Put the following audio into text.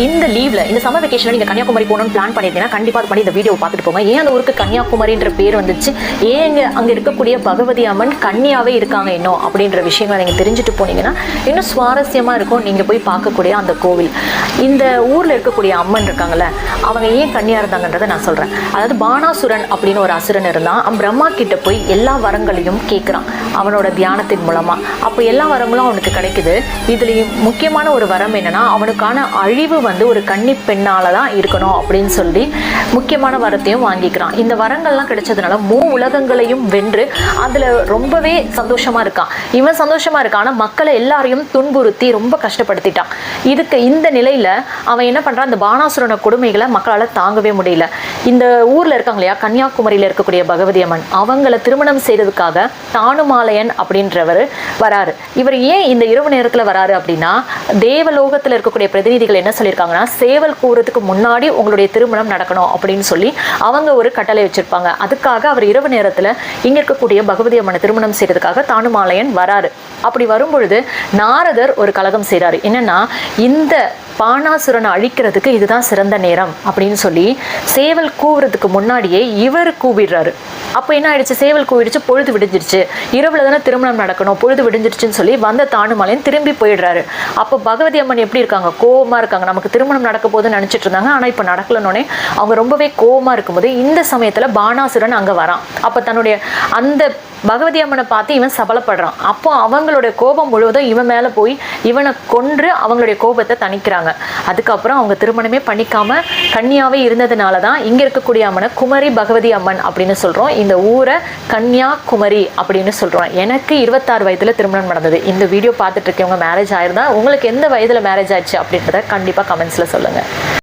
இந்த லீவ்ல இந்த சம்மர் வெக்கேஷன்ல நீங்க கன்னியாகுமரி போகணும்னு பிளான் பண்ணிருந்தீங்கன்னா கண்டிப்பா அது பண்ணி இந்த வீடியோ பார்த்துட்டு போங்க. ஏன் அந்த ஊருக்கு கன்னியாகுமரின்ற பேர் வந்துச்சு, ஏங்க அங்க இருக்கக்கூடிய பகவதி அம்மன் கன்னியாவே இருக்காங்க இன்னும் அப்படின்ற விஷயங்களை நீங்க தெரிஞ்சுட்டு போனீங்கன்னா இன்னும் சுவாரஸ்யமா இருக்கும் நீங்க போய் பார்க்கக்கூடிய அந்த கோவில். இந்த ஊர்ல இருக்கக்கூடிய அம்மன் இருக்காங்கல்ல, அவங்க ஏன் கன்னியா இருந்தாங்கன்றதை நான் சொல்றேன். அதாவது பானாசுரன் அப்படின்னு ஒரு அசுரன் இருந்தான். பிரம்மா கிட்ட போய் எல்லா வரங்களையும் கேட்கிறான் அவனோட தியானத்தின் மூலமா. அப்போ எல்லா வரங்களும் அவனுக்கு கிடைக்குது. இதுலயும் முக்கியமான ஒரு வரம் என்னன்னா, அவனுக்கான அழிவு ஒரு கன்னி பெண்ணால தான் இருக்கணும் அப்படின்னு சொல்லி முக்கியமான வரத்தையும் வாங்கிக்கிறான். இந்த வரங்கள்லாம் கிடைச்சதுனால உலகங்களையும் வென்று அதுல ரொம்பவே சந்தோஷமா இருக்கான். இவன் சந்தோஷமா இருக்கான், ஆனா மக்களை எல்லாரையும் துன்புறுத்தி ரொம்ப கஷ்டப்படுத்திட்டான். இதுக்கு இந்த நிலையில அவன் என்ன பண்றான், இந்த பானாசுரன கொடுமைகளை மக்களால தாங்கவே முடியல. இந்த ஊர்ல இருக்காங்க இல்லையா, கன்னியாகுமரியில இருக்கக்கூடிய பகவதி அம்மன், அவங்கள திருமணம் செய்யறதுக்காக தானுமாலயன் அப்படின்றவர் வராரு. இவர் ஏன் இந்த இரவு நேரத்துல வராரு அப்படின்னா, தேவலோகத்துல இருக்கக்கூடிய பிரதிநிதிகள் என்ன சொல்லியிருக்காங்கன்னா, சேவல் கூறதுக்கு முன்னாடி உங்களுடைய திருமணம் நடக்கணும் அப்படின்னு சொல்லி அவங்க ஒரு கட்டளை வச்சிருப்பாங்க. அதுக்காக அவர் இரவு நேரத்துல இங்க இருக்கக்கூடிய பகவதி அம்மனை திருமணம் செய்யறதுக்காக தானுமாலயன் வராரு. அப்படி வரும்பொழுது நாரதர் ஒரு கலகம் செய்றாரு. என்னன்னா, இந்த பானாசுரனை அழிக்கிறதுக்கு இதுதான் சிறந்த நேரம் அப்படின்னு சொல்லி சேவல் கூவுறதுக்கு முன்னாடியே இவர் கூவிடுறாரு. அப்போ என்ன ஆயிடுச்சு, சேவல் கூவிடுச்சு, பொழுது விடிஞ்சிருச்சு, இரவுல தானே திருமணம் நடக்கணும், பொழுது விடிஞ்சிருச்சுன்னு சொல்லி வந்த தானுமாலயன் திரும்பி போயிடுறாரு. அப்போ பகவதி அம்மன் எப்படி இருக்காங்க, கோவமா இருக்காங்க. நமக்கு திருமணம் நடக்க போதுன்னு நினைச்சிட்டு இருந்தாங்க, ஆனா இப்ப நடக்கலன்னொன்னே அவங்க ரொம்பவே கோவமா இருக்கும்போது இந்த சமயத்துல பானாசுரன் அங்க வரான். அப்ப தன்னுடைய அந்த பகவதி அம்மனை பார்த்து இவன் சபலப்படுறான். அப்போ அவங்களுடைய கோபம் முழுவதும் இவன் மேல போய் இவனை கொன்று அவங்களுடைய கோபத்தை தணிக்கிறாங்க. அதுக்கப்புறம் அவங்க திருமணமே பண்ணிக்காம கன்னியாவே இருந்ததுனாலதான் இங்க இருக்கக்கூடிய அம்மனை குமரி பகவதி அம்மன் அப்படின்னு சொல்றோம். இந்த ஊரை கன்னியாகுமரி அப்படின்னு சொல்றோம். எனக்கு 26 வயதுல திருமணம் நடந்தது. இந்த வீடியோ பார்த்துட்டு இருக்கவங்க மேரேஜ் ஆயிருந்தா உங்களுக்கு எந்த வயதுல மேரேஜ் ஆயிடுச்சு அப்படின்றத கண்டிப்பா கமெண்ட்ஸ்ல சொல்லுங்க.